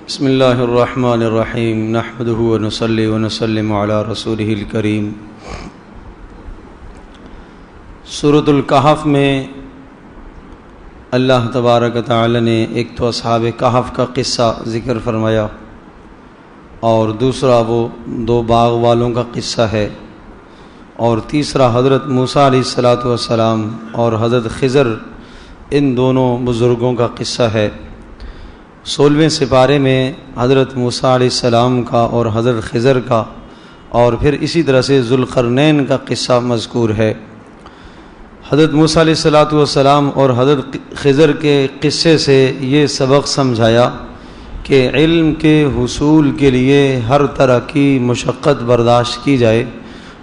بسم اللہ الرحمن الرحیم نحمده ونصلی ونسلم علی رسولہ الکریم۔ سورۃ الکہف میں اللہ تبارک تعالی نے ایک تو اصحاب کہف کا قصہ ذکر فرمایا اور دوسرا وہ دو باغ والوں کا قصہ ہے، اور تیسرا حضرت موسیٰ علیہ السلام اور حضرت خضر ان دونوں بزرگوں کا قصہ ہے۔ 16ویں سپارے میں حضرت موسیٰ علیہ السلام کا اور حضرت خضر کا اور پھر اسی طرح سے ذوالقرنین کا قصہ مذکور ہے۔ حضرت موسیٰ علیہ السلام اور حضرت خضر کے قصے سے یہ سبق سمجھایا کہ علم کے حصول کے لیے ہر طرح کی مشقت برداشت کی جائے۔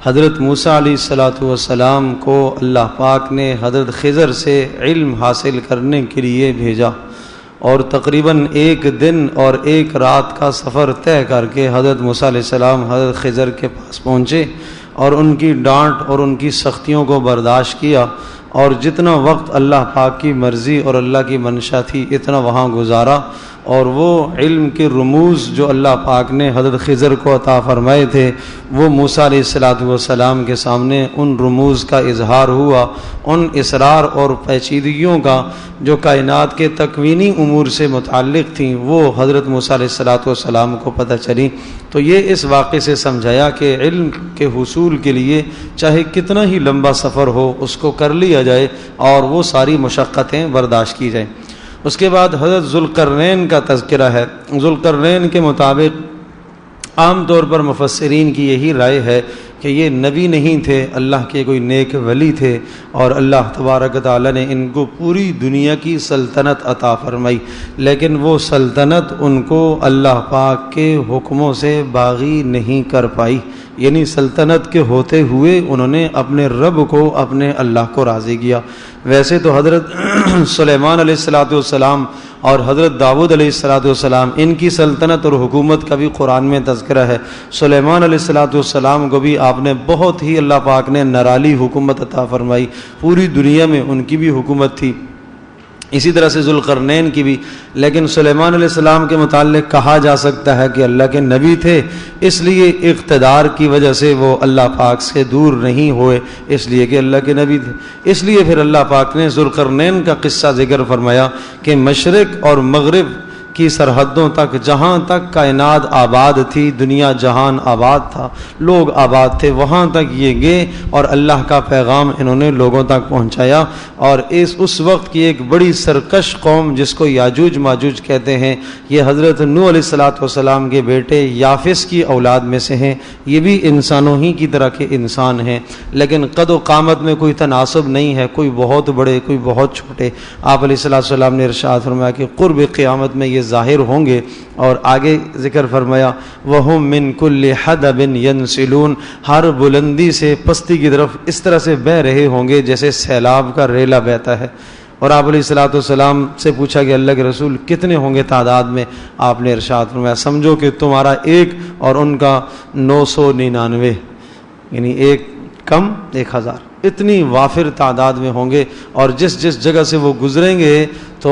حضرت موسیٰ علیہ السلام کو اللہ پاک نے حضرت خضر سے علم حاصل کرنے کے لیے بھیجا، اور تقریباً ایک دن اور ایک رات کا سفر طے کر کے حضرت موسیٰ علیہ السلام حضرت خضر کے پاس پہنچے اور ان کی ڈانٹ اور ان کی سختیوں کو برداشت کیا، اور جتنا وقت اللہ پاک کی مرضی اور اللہ کی منشا تھی اتنا وہاں گزارا، اور وہ علم کے رموز جو اللہ پاک نے حضرت خضر کو عطا فرمائے تھے وہ موسیٰ علیہ السلام کے سامنے ان رموز کا اظہار ہوا، ان اسرار اور پیچیدگیوں کا جو کائنات کے تکوینی امور سے متعلق تھیں وہ حضرت موسیٰ علیہ السلام کو پتہ چلی۔ تو یہ اس واقعے سے سمجھایا کہ علم کے حصول کے لیے چاہے کتنا ہی لمبا سفر ہو اس کو کر لیا جائے اور وہ ساری مشقتیں برداشت کی جائیں۔ اس کے بعد حضرت ذوالقرنین کا تذکرہ ہے۔ ذوالقرنین کے مطابق عام طور پر مفسرین کی یہی رائے ہے کہ یہ نبی نہیں تھے، اللہ کے کوئی نیک ولی تھے، اور اللہ تبارک تعالی نے ان کو پوری دنیا کی سلطنت عطا فرمائی، لیکن وہ سلطنت ان کو اللہ پاک کے حکموں سے باغی نہیں کر پائی، یعنی سلطنت کے ہوتے ہوئے انہوں نے اپنے رب کو، اپنے اللہ کو راضی کیا۔ ویسے تو حضرت سلیمان علیہ السلام اور حضرت داؤد علیہ السلام ان کی سلطنت اور حکومت کا بھی قرآن میں تذکرہ ہے۔ سلیمان علیہ السلام کو بھی آپ نے بہت ہی اللہ پاک نے نرالی حکومت عطا فرمائی، پوری دنیا میں ان کی بھی حکومت تھی، اسی طرح سے ذوالقرنین کی بھی۔ لیکن سلیمان علیہ السلام کے متعلق کہا جا سکتا ہے کہ اللہ کے نبی تھے، اس لیے اقتدار کی وجہ سے وہ اللہ پاک سے دور نہیں ہوئے، اس لیے کہ اللہ کے نبی تھے۔ اس لیے پھر اللہ پاک نے ذوالقرنین کا قصہ ذکر فرمایا کہ مشرق اور مغرب کی سرحدوں تک، جہاں تک کائنات آباد تھی، دنیا جہان آباد تھا، لوگ آباد تھے، وہاں تک یہ گئے اور اللہ کا پیغام انہوں نے لوگوں تک پہنچایا۔ اور اس وقت کی ایک بڑی سرکش قوم جس کو یاجوج ماجوج کہتے ہیں، یہ حضرت نوح علیہ السلام کے بیٹے یافس کی اولاد میں سے ہیں، یہ بھی انسانوں ہی کی طرح کے انسان ہیں، لیکن قد و قامت میں کوئی تناسب نہیں ہے، کوئی بہت بڑے کوئی بہت چھوٹے۔ آپ علیہ السلام نے ارشاد فرمایا کہ قرب قیامت میں یہ ظاہر ہوں گے، اور آگے ذکر فرمایا وَهُمْ مِنْ كُلِّ حَدَبٍ يَنْسِلُونَ، ہر بلندی سے پستی کی طرف اس طرح سے بہہ رہے ہوں گے جیسے سیلاب کا ریلا بہتا ہے۔ اور آپ علیہ السلام سے پوچھا کہ اللہ کے رسول کتنے ہوں گے تعداد میں؟ آپ نے ارشاد فرمایا سمجھو کہ تمہارا ایک اور ان کا 999، یعنی ایک کم 1000، اتنی وافر تعداد میں ہوں گے، اور جس جس جگہ سے وہ گزریں گے تو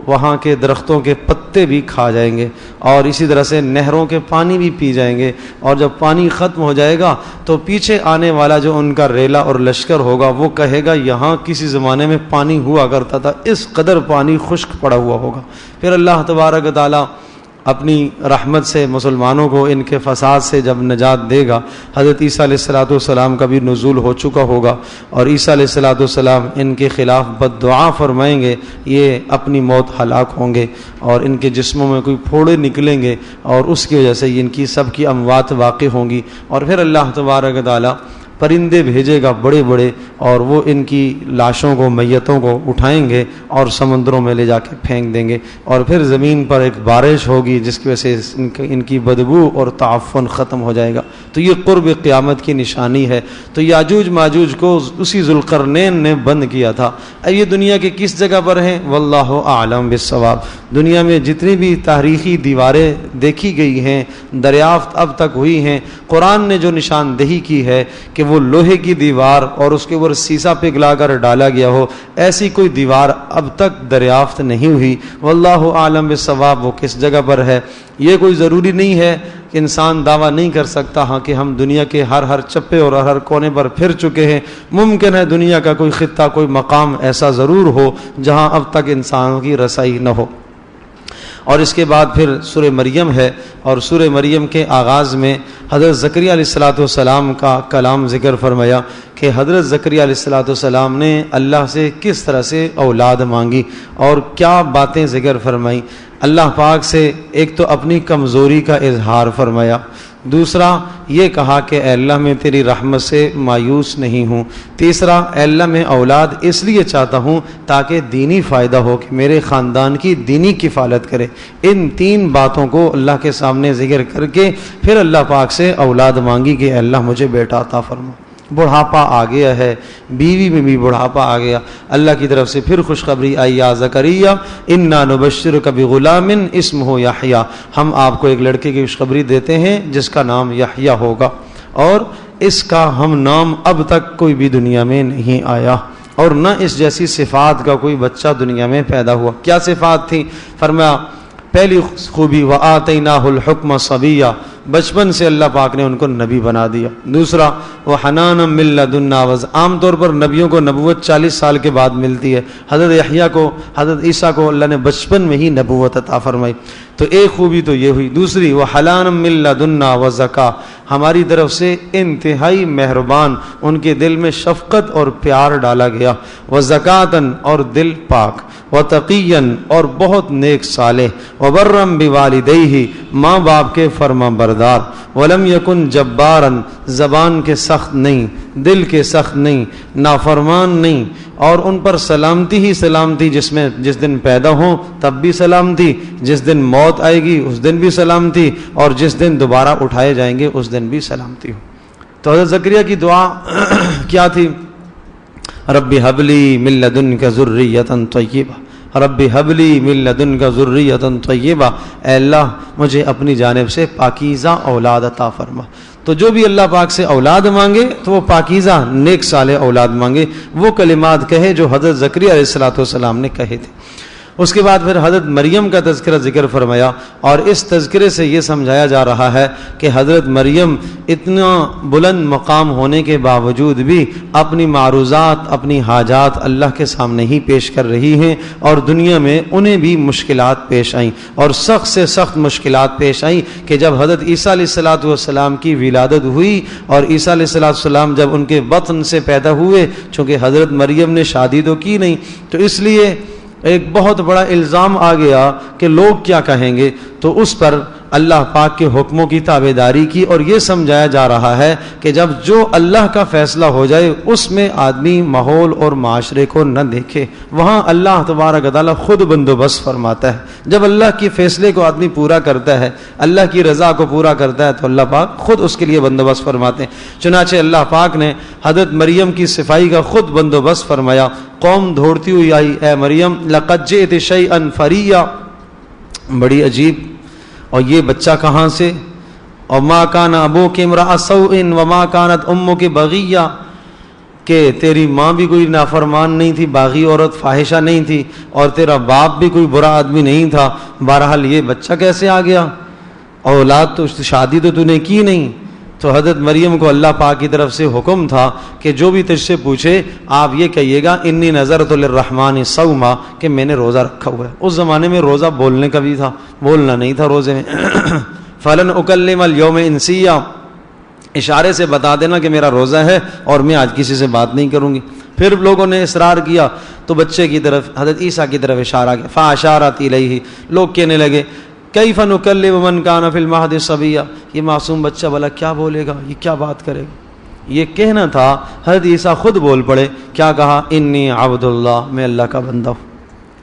وہاں کے درختوں کے پتے بھی کھا جائیں گے، اور اسی طرح سے نہروں کے پانی بھی پی جائیں گے، اور جب پانی ختم ہو جائے گا تو پیچھے آنے والا جو ان کا ریلا اور لشکر ہوگا وہ کہے گا یہاں کسی زمانے میں پانی ہوا کرتا تھا، اس قدر پانی خشک پڑا ہوا ہوگا۔ پھر اللہ تبارک تعالی اپنی رحمت سے مسلمانوں کو ان کے فساد سے جب نجات دے گا، حضرت عیسیٰ علیہ السلام کا بھی نزول ہو چکا ہوگا، اور عیسیٰ علیہ السلام ان کے خلاف بد دعا فرمائیں گے، یہ اپنی موت ہلاک ہوں گے، اور ان کے جسموں میں کوئی پھوڑے نکلیں گے، اور اس کی وجہ سے ان کی سب کی اموات واقع ہوں گی، اور پھر اللہ تبارک تعالی پرندے بھیجے گا بڑے بڑے، اور وہ ان کی لاشوں کو، میتوں کو اٹھائیں گے اور سمندروں میں لے جا کے پھینک دیں گے، اور پھر زمین پر ایک بارش ہوگی جس کی وجہ سے ان کی بدبو اور تعفن ختم ہو جائے گا۔ تو یہ قرب قیامت کی نشانی ہے۔ تو یاجوج ماجوج کو اسی ذوالقرنین نے بند کیا تھا۔ اب یہ دنیا کے کس جگہ پر ہیں؟ واللہ اعلم بالصواب۔ دنیا میں جتنی بھی تاریخی دیواریں دیکھی گئی ہیں، دریافت اب تک ہوئی ہیں، قرآن نے جو نشاندہی کی ہے کہ وہ لوہے کی دیوار اور اس کے اوپر سیسا پگھلا کر ڈالا گیا ہو، ایسی کوئی دیوار اب تک دریافت نہیں ہوئی۔ واللہ عالم بالصواب، وہ کس جگہ پر ہے۔ یہ کوئی ضروری نہیں ہے کہ انسان دعویٰ نہیں کر سکتا ہاں کہ ہم دنیا کے ہر چپے اور ہر کونے پر پھر چکے ہیں، ممکن ہے دنیا کا کوئی خطہ، کوئی مقام ایسا ضرور ہو جہاں اب تک انسانوں کی رسائی نہ ہو۔ اور اس کے بعد پھر سورہ مریم ہے، اور سورہ مریم کے آغاز میں حضرت زکریا علیہ السلام کا کلام ذکر فرمایا کہ حضرت زکریا علیہ السلام نے اللہ سے کس طرح سے اولاد مانگی اور کیا باتیں ذکر فرمائیں۔ اللہ پاک سے ایک تو اپنی کمزوری کا اظہار فرمایا، دوسرا یہ کہا کہ اے اللہ میں تیری رحمت سے مایوس نہیں ہوں، تیسرا اے اللہ میں اولاد اس لیے چاہتا ہوں تاکہ دینی فائدہ ہو کہ میرے خاندان کی دینی کفالت کرے۔ ان تین باتوں کو اللہ کے سامنے ذکر کر کے پھر اللہ پاک سے اولاد مانگی کہ اے اللہ مجھے بیٹا عطا فرما۔ بڑھاپا آ گیا ہے، بیوی میں بھی بڑھاپا آ گیا، اللہ کی طرف سے پھر خوشخبری آئی، یا زکریا انا نبشرک بغلام اسمہ یحییٰ، ہم آپ کو ایک لڑکے کی خوشخبری دیتے ہیں جس کا نام یحییٰ ہوگا، اور اس کا ہم نام اب تک کوئی بھی دنیا میں نہیں آیا، اور نہ اس جیسی صفات کا کوئی بچہ دنیا میں پیدا ہوا۔ کیا صفات تھی؟ فرمایا پہلی خوبی وآتیناہ الحکم صبیہ، بچپن سے اللہ پاک نے ان کو نبی بنا دیا۔ دوسرا وہ حنانا من لدنا، عام طور پر نبیوں کو نبوت 40 سال کے بعد ملتی ہے، حضرت یحییٰ کو، حضرت عیسیٰ کو اللہ نے بچپن میں ہی نبوت عطا فرمائی، تو ایک خوبی تو یہ ہوئی۔ دوسری وہ حنانا من لدنا وزکا، ہماری طرف سے انتہائی مہربان، ان کے دل میں شفقت اور پیار ڈالا گیا، وزکاتن اور دل پاک، وتقیاً اور بہت نیک صالح، وبرم بوالدیہ ماں باپ کے فرما بردار، ولم یکن جبارن زبان کے سخت نہیں، دل کے سخت نہیں، نافرمان نہیں، اور ان پر سلامتی ہی سلامتی، جس دن پیدا ہوں تب بھی سلامتی، جس دن موت آئے گی اس دن بھی سلامتی، اور جس دن دوبارہ اٹھائے جائیں گے اس دن بھی سلامتی ہو۔ تو حضرت زکریا کی دعا کیا تھی؟ رب حب لی من لدنک ذریۃ طیبہ، رب حب لی من لدنک ذریۃ طیبہ، اے اللہ مجھے اپنی جانب سے پاکیزہ اولاد عطا فرما۔ تو جو بھی اللہ پاک سے اولاد مانگے تو وہ پاکیزہ نیک صالح اولاد مانگے، وہ کلمات کہے جو حضرت زکریا علیہ السلام نے کہے تھے۔ اس کے بعد پھر حضرت مریم کا تذکرہ ذکر فرمایا، اور اس تذکرے سے یہ سمجھایا جا رہا ہے کہ حضرت مریم اتنا بلند مقام ہونے کے باوجود بھی اپنی معروضات، اپنی حاجات اللہ کے سامنے ہی پیش کر رہی ہیں، اور دنیا میں انہیں بھی مشکلات پیش آئیں، اور سخت سے سخت مشکلات پیش آئیں کہ جب حضرت عیسیٰ علیہ السلام کی ولادت ہوئی، اور عیسیٰ علیہ السلام جب ان کے بطن سے پیدا ہوئے، چونکہ حضرت مریم نے شادی تو کی نہیں، تو اس لیے ایک بہت بڑا الزام آ گیا کہ لوگ کیا کہیں گے، تو اس پر اللہ پاک کے حکموں کی تابعداری کی، اور یہ سمجھایا جا رہا ہے کہ جب جو اللہ کا فیصلہ ہو جائے اس میں آدمی ماحول اور معاشرے کو نہ دیکھے، وہاں اللہ تبارک و تعالیٰ خود بندوبست فرماتا ہے۔ جب اللہ کے فیصلے کو آدمی پورا کرتا ہے، اللہ کی رضا کو پورا کرتا ہے، تو اللہ پاک خود اس کے لیے بندوبست فرماتے ہیں۔ چنانچہ اللہ پاک نے حضرت مریم کی صفائی کا خود بندوبست فرمایا۔ قوم دوڑتی ہوئی آئی، اے مریم لقد جئت شیئا فریّا، بڑی عجیب، اور یہ بچہ کہاں سے؟ اور ما کان ابوک امرأ سوء وما کانت امک بغیہ، کہ تیری ماں بھی کوئی نافرمان نہیں تھی، باغی عورت، فاحشہ نہیں تھی، اور تیرا باپ بھی کوئی برا آدمی نہیں تھا، بہرحال یہ بچہ کیسے آ گیا؟ اولاد تو شادی تو نے کی نہیں۔ تو حضرت مریم کو اللہ پاک کی طرف سے حکم تھا کہ جو بھی تجھ سے پوچھے آپ یہ کہیے گا انی نذرت للرحمن صوما، کہ میں نے روزہ رکھا ہوا ہے۔ اس زمانے میں روزہ بولنے کا بھی تھا، بولنا نہیں تھا روزے میں۔ فلن اکلم اليوم انسیا، اشارے سے بتا دینا کہ میرا روزہ ہے اور میں آج کسی سے بات نہیں کروں گی۔ پھر لوگوں نے اصرار کیا تو بچے کی طرف، حضرت عیسیٰ کی طرف اشارہ کیا، فاشارت الیہ، لوگ کہنے لگے کیف نکلم من کان فی المہد صبیا، یہ معصوم بچہ بھلا کیا بولے گا، یہ کیا بات کرے گا؟ یہ کہنا تھا، حضرت عیسیٰ خود بول پڑے، کیا کہا؟ انی عبد اللہ، میں اللہ کا بندہ ہوں،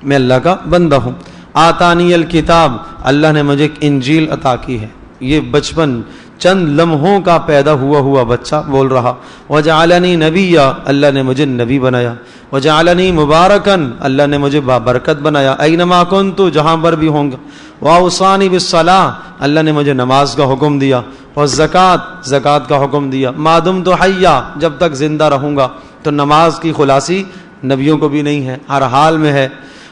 میں اللہ کا بندہ ہوں۔ آتانی الکتاب، اللہ نے مجھے انجیل عطا کی ہے۔ یہ بچپن چند لمحوں کا پیدا ہوا بچہ بول رہا۔ وجعلنی نبیا، اللہ نے مجھے نبی بنایا۔ وجعلنی مبارکن، اللہ نے مجھے بابرکت بنایا۔ اینما کنت، جہاں پر بھی ہوں گا۔ واوصانی بالصلاۃ، اللہ نے مجھے نماز کا حکم دیا۔ اور زکوٰۃ کا حکم دیا، ما دمت حیا، جب تک زندہ رہوں گا۔ تو نماز کی خلاصی نبیوں کو بھی نہیں ہے، ہر حال میں ہے۔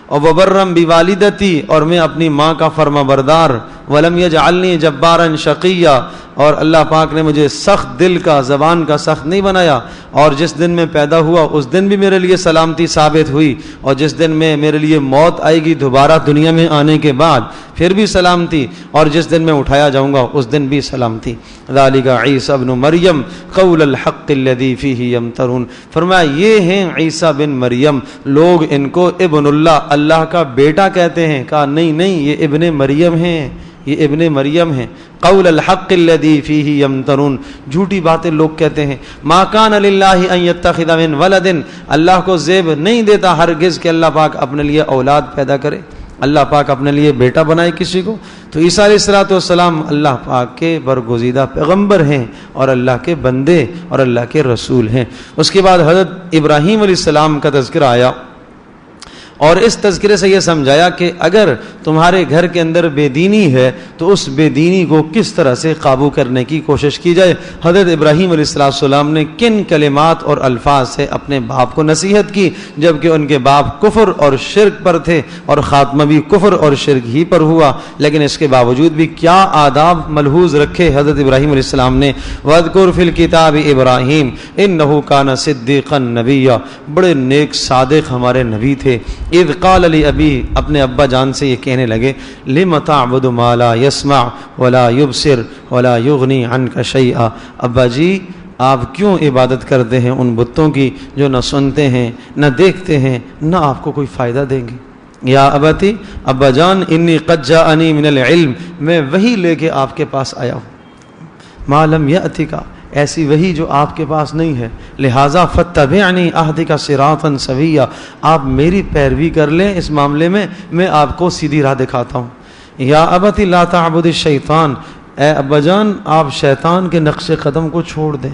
اور وبرم بوالدتی، اور میں اپنی ماں کا فرما بردار، ولم یجعلنی جبارا شقیا، اور اللہ پاک نے مجھے سخت دل کا، زبان کا سخت نہیں بنایا، اور جس دن میں پیدا ہوا اس دن بھی میرے لیے سلامتی ثابت ہوئی، اور جس دن میں میرے لیے موت آئے گی دوبارہ دنیا میں آنے کے بعد پھر بھی سلامتی، اور جس دن میں اٹھایا جاؤں گا اس دن بھی سلامتی۔ ذالک عیسیٰ ابن مریم قول الحق الذی فیہ یمترون، فرمایا یہ ہیں عیسیٰ بن مریم، لوگ ان کو ابن اللہ کا بیٹا کہتے ہیں، کہا نہیں یہ ابن مریم ہیں، یہ ابن مریم ہیں۔ قول الحق الذی فیہ یمترون، جھوٹی باتیں لوگ کہتے ہیں۔ ما کان للہ ان یتخذ من ولد، اللہ کو زیب نہیں دیتا ہرگز کہ اللہ پاک اپنے لیے اولاد پیدا کرے، اللہ پاک اپنے لیے بیٹا بنائے کسی کو۔ تو عیسیٰ علیہ الصلوۃ والسلام اللہ پاک کے برگزیدہ پیغمبر ہیں، اور اللہ کے بندے اور اللہ کے رسول ہیں۔ اس کے بعد حضرت ابراہیم علیہ السلام کا تذکرہ آیا، اور اس تذکرے سے یہ سمجھایا کہ اگر تمہارے گھر کے اندر بے دینی ہے تو اس بے دینی کو کس طرح سے قابو کرنے کی کوشش کی جائے۔ حضرت ابراہیم علیہ السلام نے کن کلمات اور الفاظ سے اپنے باپ کو نصیحت کی، جبکہ ان کے باپ کفر اور شرک پر تھے، اور خاتمہ بھی کفر اور شرک ہی پر ہوا، لیکن اس کے باوجود بھی کیا آداب ملحوظ رکھے حضرت ابراہیم علیہ السلام نے۔ وَاذْكُرْ فِي الْكِتَابِ ابراہیم إِنَّهُ كَانَ صِدِّيقًا نَبِيًّا، بڑے نیک صادق ہمارے نبی تھے۔ اذ قال لی ابی، اپنے ابا جان سے یہ کہنے لگے، لم تعبد ما لا يسمع ولا يبصر ولا يغني عنك شيئا، ابا جی آپ کیوں عبادت کرتے ہیں ان بتوں کی جو نہ سنتے ہیں نہ دیکھتے ہیں نہ آپ کو کوئی فائدہ دیں گے۔ یا ابتی، ابا جان، انی قد جاءنی من العلم، میں وحی لے کے آپ کے پاس آیا ہوں، ما لم یأتک، ایسی وہی جو آپ کے پاس نہیں ہے، لہٰذا فاتبعنی اہدک صراطا سویا، آپ میری پیروی کر لیں اس معاملے میں آپ کو سیدھی راہ دکھاتا ہوں۔ یا ابت لا تعبد الشیطان، اے ابا جان آپ شیطان کے نقش قدم کو چھوڑ دیں،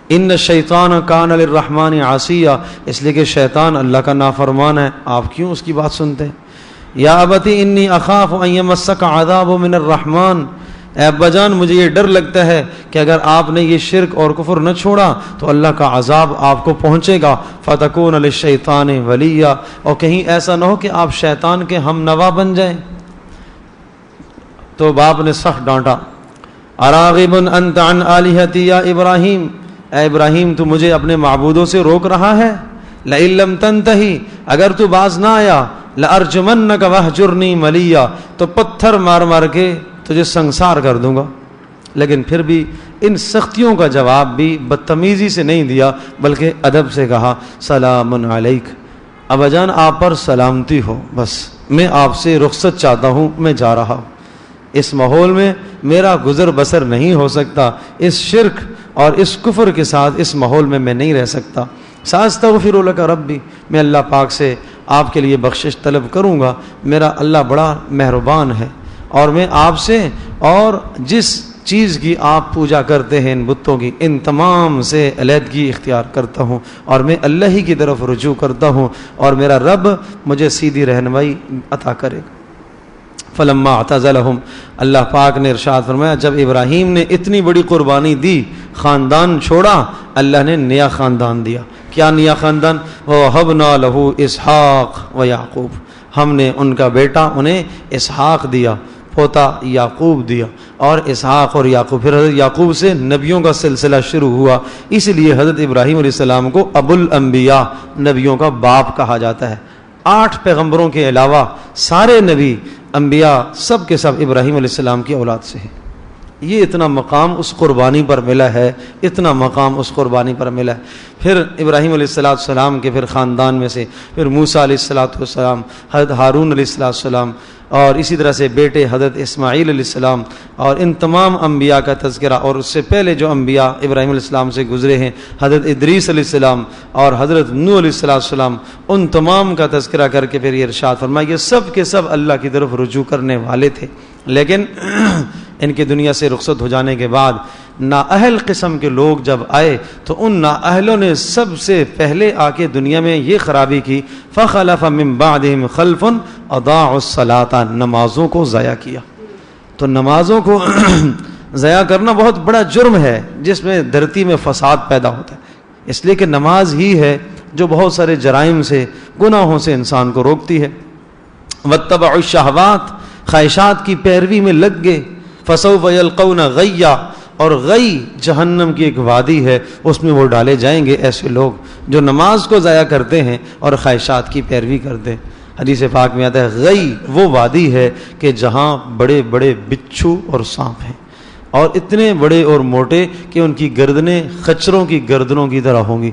ان الشیطان کان للرحمن عصیا، اس لیے کہ شیطان اللہ کا نافرمان ہے، آپ کیوں اس کی بات سنتے ہیں۔ یا ابت انی اخاف ان یمسک عذاب من الرحمن، اے ابا جان مجھے یہ ڈر لگتا ہے کہ اگر آپ نے یہ شرک اور کفر نہ چھوڑا تو اللہ کا عذاب آپ کو پہنچے گا، فتکون للشیطان ولیا، اور کہیں ایسا نہ ہو کہ آپ شیطان کے ہم نوا بن جائیں۔ تو باپ نے سخت ڈانٹا، اراغب انت عن آلہتی یا ابراہیم، اے ابراہیم تو مجھے اپنے معبودوں سے روک رہا ہے، لئن لم تنتہی، اگر تو باز نہ آیا، لارجمنک وہجرنی ملیا، تو پتھر مار مار کے تجھے سنسار کر دوں گا۔ لیکن پھر بھی ان سختیوں کا جواب بھی بدتمیزی سے نہیں دیا بلکہ ادب سے کہا، سلام علیک، ابا جان آپ پر سلامتی ہو، بس میں آپ سے رخصت چاہتا ہوں، میں جا رہا ہوں، اس ماحول میں میرا گزر بسر نہیں ہو سکتا، اس شرک اور اس کفر کے ساتھ اس ماحول میں نہیں رہ سکتا۔ ساستغفر لک ربی، میں اللہ پاک سے آپ کے لیے بخشش طلب کروں گا، میرا اللہ بڑا مہربان ہے، اور میں آپ سے اور جس چیز کی آپ پوجا کرتے ہیں ان بتوں کی، ان تمام سے علیحدگی اختیار کرتا ہوں، اور میں اللہ ہی کی طرف رجوع کرتا ہوں، اور میرا رب مجھے سیدھی رہنمائی عطا کرے گا۔ فلما اعتزلہم، اللہ پاک نے ارشاد فرمایا جب ابراہیم نے اتنی بڑی قربانی دی، خاندان چھوڑا، اللہ نے نیا خاندان دیا۔ کیا نیا خاندان؟ وَوَهَبْنَا لَهُ اسحاق و یعقوب، ہم نے ان کا بیٹا انہیں اسحاق دیا، پوتا یعقوب دیا، اور اسحاق اور یعقوب، پھر حضرت یعقوب سے نبیوں کا سلسلہ شروع ہوا، اس لیے حضرت ابراہیم علیہ السلام کو ابو الانبیاء، نبیوں کا باپ کہا جاتا ہے۔ 8 پیغمبروں کے علاوہ سارے نبی انبیاء سب کے سب ابراہیم علیہ السلام کی اولاد سے ہیں۔ یہ اتنا مقام اس قربانی پر ملا ہے، اتنا مقام اس قربانی پر ملا ہے۔ پھر ابراہیم علیہ السلام کے پھر خاندان میں سے پھر موسیٰ علیہ السلام، حضرت ہارون علیہ السلام، اور اسی طرح سے بیٹے حضرت اسماعیل علیہ السلام، اور ان تمام انبیاء کا تذکرہ، اور اس سے پہلے جو انبیاء ابراہیم علیہ السلام سے گزرے ہیں، حضرت ادریس علیہ السلام اور حضرت نوح علیہ السلام، ان تمام کا تذکرہ کر کے پھر یہ ارشاد فرمایا یہ سب کے سب اللہ کی طرف رجوع کرنے والے تھے، لیکن ان کی دنیا سے رخصت ہو جانے کے بعد نااہل قسم کے لوگ جب آئے تو ان نااہلوں نے سب سے پہلے آ کے دنیا میں یہ خرابی کی، فخلف من بعدہم خلف اضاعوا الصلاۃ، نمازوں کو ضائع کیا۔ تو نمازوں کو ضائع کرنا بہت بڑا جرم ہے جس میں دھرتی میں فساد پیدا ہوتا ہے، اس لیے کہ نماز ہی ہے جو بہت سارے جرائم سے، گناہوں سے انسان کو روکتی ہے۔ واتبعوا الشہوات، خواہشات کی پیروی میں لگ گئے، فسوف یلقون غیا، اور غی جہنم کی ایک وادی ہے، اس میں وہ ڈالے جائیں گے ایسے لوگ جو نماز کو ضائع کرتے ہیں اور خواہشات کی پیروی کرتے ہیں۔ حدیث پاک میں آتا ہے غی وہ وادی ہے کہ جہاں بڑے بڑے بچھو اور سانپ ہیں، اور اتنے بڑے اور موٹے کہ ان کی گردنیں خچروں کی گردنوں کی طرح ہوں گی،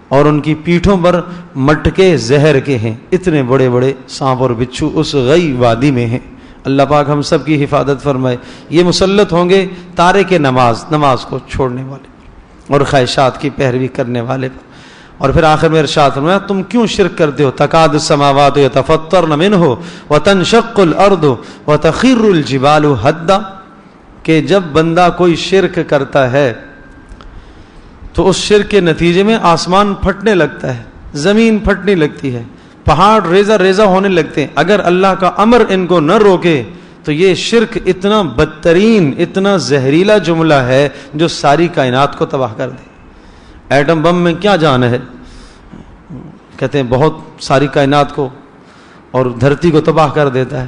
اور ان کی پیٹھوں پر مٹکے زہر کے ہیں، اتنے بڑے بڑے سانپ اور بچھو اس غی وادی میں ہیں۔ اللہ پاک ہم سب کی حفاظت فرمائے۔ یہ مسلط ہوں گے تارک نماز، نماز کو چھوڑنے والے پر اور خواہشات کی پیروی کرنے والے پر۔ اور پھر آخر میں ارشاد فرمایا تم کیوں شرک کرتے ہو؟ تکاد السماوات یتفطرن منہ وتنشق الارض وتخر الجبال ہدا، کہ جب بندہ کوئی شرک کرتا ہے تو اس شرک کے نتیجے میں آسمان پھٹنے لگتا ہے، زمین پھٹنے لگتی ہے، پہاڑ ریزہ ریزہ ہونے لگتے ہیں۔ اگر اللہ کا امر ان کو نہ روکے تو یہ شرک اتنا بدترین، اتنا زہریلا جملہ ہے جو ساری کائنات کو تباہ کر دے۔ ایٹم بم میں کیا جان ہے؟ کہتے ہیں بہت ساری کائنات کو اور دھرتی کو تباہ کر دیتا ہے،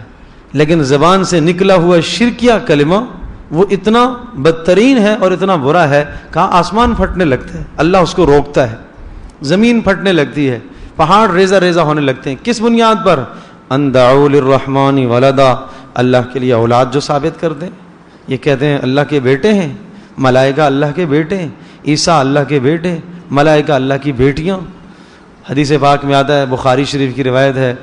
لیکن زبان سے نکلا ہوا شرکیہ کلمہ وہ اتنا بدترین ہے اور اتنا برا ہے، کہاں آسمان پھٹنے لگتا ہے، اللہ اس کو روکتا ہے، زمین پھٹنے لگتی ہے، پہاڑ ریزہ ریزہ ہونے لگتے ہیں۔ کس بنیاد پر؟ ان دعوا للرحمن ولدا، اللہ کے لیے اولاد جو ثابت کر دیں۔ یہ کہتے ہیں اللہ کے بیٹے ہیں، ملائکہ اللہ کے بیٹے ہیں، عیسیٰ اللہ کے بیٹے، ملائکہ اللہ کی بیٹیاں۔ حدیث پاک میں آتا ہے، بخاری شریف کی روایت ہے،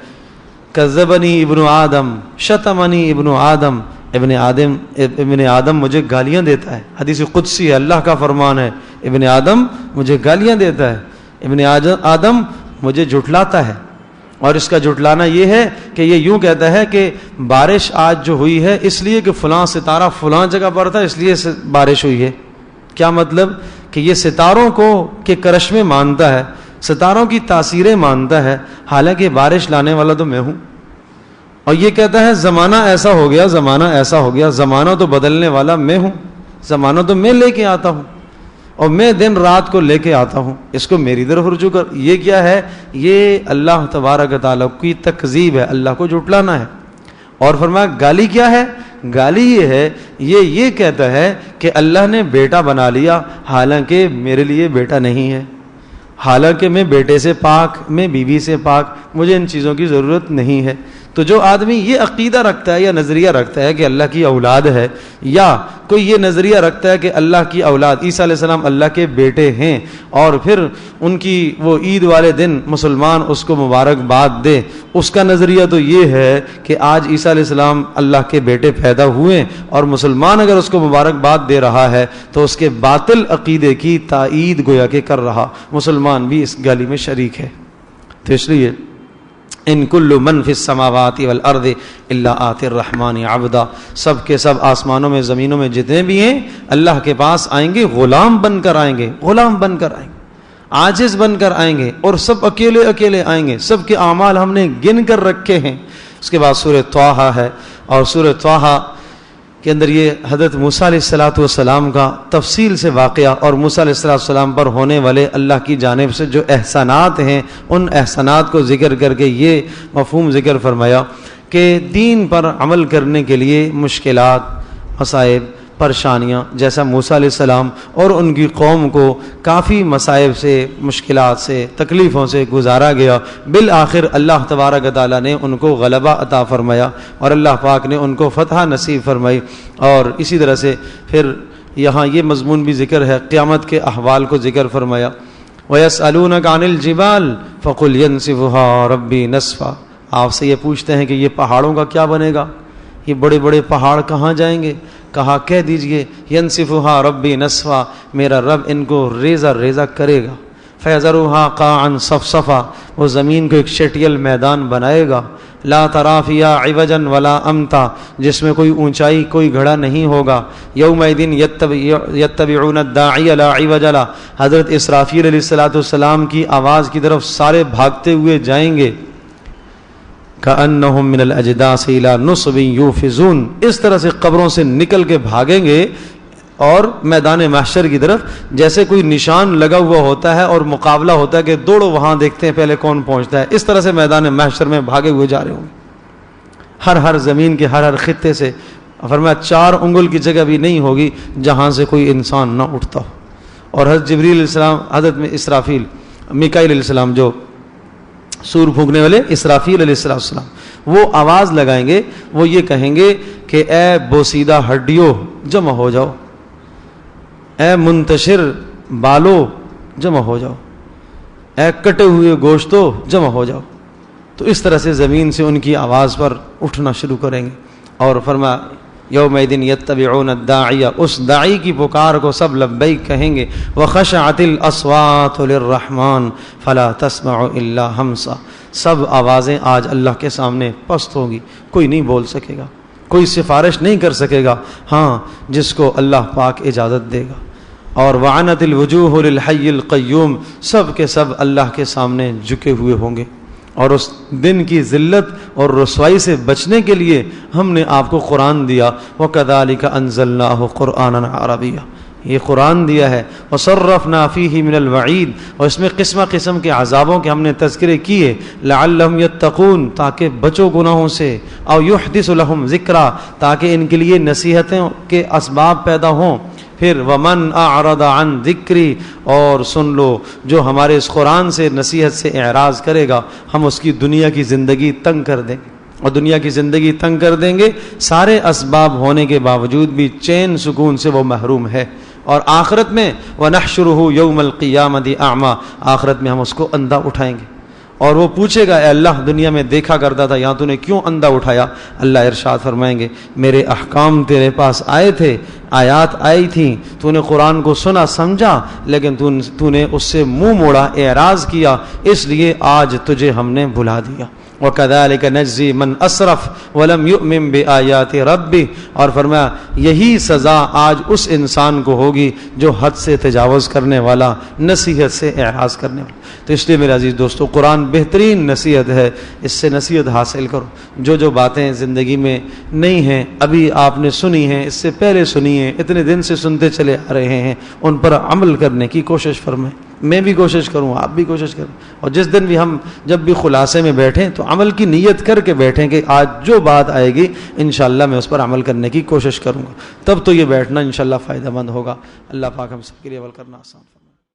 کذبنی ابن آدم شتمنی ابن آدم، ابن آدم مجھے گالیاں دیتا ہے۔ حدیث قدسی ہے، اللہ کا فرمان ہے، ابن آدم مجھے گالیاں دیتا ہے، ابن آدم مجھے جھٹلاتا ہے۔ اور اس کا جھٹلانا یہ ہے کہ یہ یوں کہتا ہے کہ بارش آج جو ہوئی ہے اس لیے کہ فلاں ستارہ فلاں جگہ پر تھا اس لیے بارش ہوئی ہے۔ کیا مطلب؟ کہ یہ ستاروں کو کہ کرشمے مانتا ہے، ستاروں کی تاثیریں مانتا ہے، حالانکہ بارش لانے والا تو میں ہوں۔ اور یہ کہتا ہے زمانہ ایسا ہو گیا، زمانہ ایسا ہو گیا، زمانہ تو بدلنے والا میں ہوں، زمانہ تو میں لے کے آتا ہوں، اور میں دن رات کو لے کے آتا ہوں، اس کو میری طرف رجوع کر۔ یہ کیا ہے؟ یہ اللہ تبارک و تعالیٰ کی تکذیب ہے، اللہ کو جھٹلانا ہے۔ اور فرمایا گالی کیا ہے؟ گالی یہ ہے، یہ کہتا ہے کہ اللہ نے بیٹا بنا لیا، حالانکہ میرے لیے بیٹا نہیں ہے، حالانکہ میں بیٹے سے پاک، میں بیوی سے پاک، مجھے ان چیزوں کی ضرورت نہیں ہے۔ تو جو آدمی یہ عقیدہ رکھتا ہے یا نظریہ رکھتا ہے کہ اللہ کی اولاد ہے، یا کوئی یہ نظریہ رکھتا ہے کہ اللہ کی اولاد عیسیٰ علیہ السلام اللہ کے بیٹے ہیں، اور پھر ان کی وہ عید والے دن مسلمان اس کو مبارکباد دے، اس کا نظریہ تو یہ ہے کہ آج عیسیٰ علیہ السلام اللہ کے بیٹے پیدا ہوئے اور مسلمان اگر اس کو مبارکباد دے رہا ہے تو اس کے باطل عقیدے کی تائید گویا کہ کر رہا، مسلمان بھی اس گالی میں شریک ہے۔ تو اس لیے ان کل من فی السماوات والارض الا آتی الرحمن عبدا، سب کے سب آسمانوں میں زمینوں میں جتنے بھی ہیں اللہ کے پاس آئیں گے، غلام بن کر آئیں گے، غلام بن کر آئیں گے، عاجز بن کر آئیں گے، اور سب اکیلے اکیلے آئیں گے، سب کے اعمال ہم نے گن کر رکھے ہیں۔ اس کے بعد سورہ طٰہٰ ہے، اور سورہ طٰہٰ کے اندر یہ حضرت موسیٰ علیہ السلام کا تفصیل سے واقعہ اور موسیٰ علیہ السلام پر ہونے والے اللہ کی جانب سے جو احسانات ہیں ان احسانات کو ذکر کر کے یہ مفہوم ذکر فرمایا کہ دین پر عمل کرنے کے لیے مشکلات، مصائب، پریشانیاں، جیسا موسیٰ علیہ السلام اور ان کی قوم کو کافی مصائب سے، مشکلات سے، تکلیفوں سے گزارا گیا، بالآخر اللہ تبارک و تعالیٰ نے ان کو غلبہ عطا فرمایا اور اللہ پاک نے ان کو فتح نصیب فرمائی۔ اور اسی طرح سے پھر یہاں یہ مضمون بھی ذکر ہے، قیامت کے احوال کو ذکر فرمایا۔ وَيَسْأَلُونَكَ عَنِ الْجِبَالِ فَقُلْ يَنسِفُهَا رَبِّي نَسْفًا، آپ سے یہ پوچھتے ہیں کہ یہ پہاڑوں کا کیا بنے گا، یہ بڑے بڑے پہاڑ کہاں جائیں گے؟ کہا کہہ دیجئے ینسفها ربی نسفا، میرا رب ان کو ریزہ ریزہ کرے گا، فیذرها قاعا صفصفا، وہ زمین کو ایک شٹیل میدان بنائے گا، لا تری فیہا عوجا ولا امتا، جس میں کوئی اونچائی کوئی گھڑا نہیں ہوگا، یومئذ یتبعون الداعی لا عوج لہ، حضرت اسرافیل علیہ السلام کی آواز کی طرف سارے بھاگتے ہوئے جائیں گے، کأنہم من الاجداث الی نصب یوفزون، اس طرح سے قبروں سے نکل کے بھاگیں گے اور میدان محشر کی طرف جیسے کوئی نشان لگا ہوا ہوتا ہے اور مقابلہ ہوتا ہے کہ دوڑو وہاں دیکھتے ہیں پہلے کون پہنچتا ہے، اس طرح سے میدان محشر میں بھاگے ہوئے جا رہے ہوں گے، ہر زمین کے ہر خطے سے۔ فرمایا 4 انگل کی جگہ بھی نہیں ہوگی جہاں سے کوئی انسان نہ اٹھتا ہو۔ اور حضرت جبریل علیہ السلام، حضرت میں اسرافیل، میکائیل علیہ السلام جو سور پھونکنے والے اسرافیل علیہ السلام، وہ آواز لگائیں گے، وہ یہ کہیں گے کہ اے بوسیدہ ہڈیوں جمع ہو جاؤ، اے منتشر بالو جمع ہو جاؤ، اے کٹے ہوئے گوشتوں جمع ہو جاؤ۔ تو اس طرح سے زمین سے ان کی آواز پر اٹھنا شروع کریں گے۔ اور فرمایا یومئذ یتبعون الداعی، اس داعی کی پکار کو سب لبیک کہیں گے۔ وخشعت الاصوات للرحمن فلا تسمع الا ہمسا، سب آوازیں آج اللہ کے سامنے پست ہوں گی، کوئی نہیں بول سکے گا، کوئی سفارش نہیں کر سکے گا، ہاں جس کو اللہ پاک اجازت دے گا۔ اور وعنت الوجوہ للحی القیوم، سب کے سب اللہ کے سامنے جھکے ہوئے ہوں گے۔ اور اس دن کی ذلت اور رسوائی سے بچنے کے لیے ہم نے آپ کو قرآن دیا، وَكَذَلِكَ أَنزَلْنَاهُ قُرْآنًا عَرَبِيًّا، یہ قرآن دیا ہے۔ وَصَرَّفْنَا فِيهِ مِنَ الْوَعِيدِ، اور اس میں قسم قسم کے عذابوں کے ہم نے تذکرے کیے، لَعَلَّهُمْ يَتَّقُونَ، تاکہ بچو گناہوں سے، أَوْ يُحْدِثُ لَهُمْ ذِكْرًا، تاکہ ان کے لیے نصیحتوں کے اسباب پیدا ہوں۔ پھر ومن اعرض عن ذکری، اور سن لو جو ہمارے اس قرآن سے نصیحت سے اعراض کرے گا ہم اس کی دنیا کی زندگی تنگ کر دیں گے، اور دنیا کی زندگی تنگ کر دیں گے، سارے اسباب ہونے کے باوجود بھی چین سکون سے وہ محروم ہے۔ اور آخرت میں وَنَحْشُرُهُ يَوْمَ الْقِيَامَةِ أَعْمَى، آخرت میں ہم اس کو اندھا اٹھائیں گے، اور وہ پوچھے گا اے اللہ دنیا میں دیکھا کرتا تھا، یہاں تو نے کیوں اندھا اٹھایا؟ اللہ ارشاد فرمائیں گے میرے احکام تیرے پاس آئے تھے، آیات آئی تھیں، تو نے قرآن کو سنا سمجھا، لیکن تو نے اس سے منہ موڑا، اعراض کیا، اس لیے آج تجھے ہم نے بھلا دیا۔ وَكَذَلِكَ نَجْزِي مَنْ أَسْرَفَ وَلَمْ يُؤْمِنْ بِآيَاتِ رَبِّهِ، اور فرمایا یہی سزا آج اس انسان کو ہوگی جو حد سے تجاوز کرنے والا، نصیحت سے اعراض کرنے والا۔ تو اس لیے میرے عزیز دوستو، قرآن بہترین نصیحت ہے، اس سے نصیحت حاصل کرو۔ جو باتیں زندگی میں نہیں ہیں، ابھی آپ نے سنی ہیں، اس سے پہلے سنی ہیں، اتنے دن سے سنتے چلے آ رہے ہیں، ان پر عمل کرنے کی کوشش فرمائیں۔ میں بھی کوشش کروں، آپ بھی کوشش کریں، اور جس دن بھی ہم جب بھی خلاصے میں بیٹھیں تو عمل کی نیت کر کے بیٹھیں کہ آج جو بات آئے گی انشاءاللہ میں اس پر عمل کرنے کی کوشش کروں گا، تب تو یہ بیٹھنا انشاءاللہ فائدہ مند ہوگا۔ اللہ پاک ہم سب کے لیے عمل کرنا آسان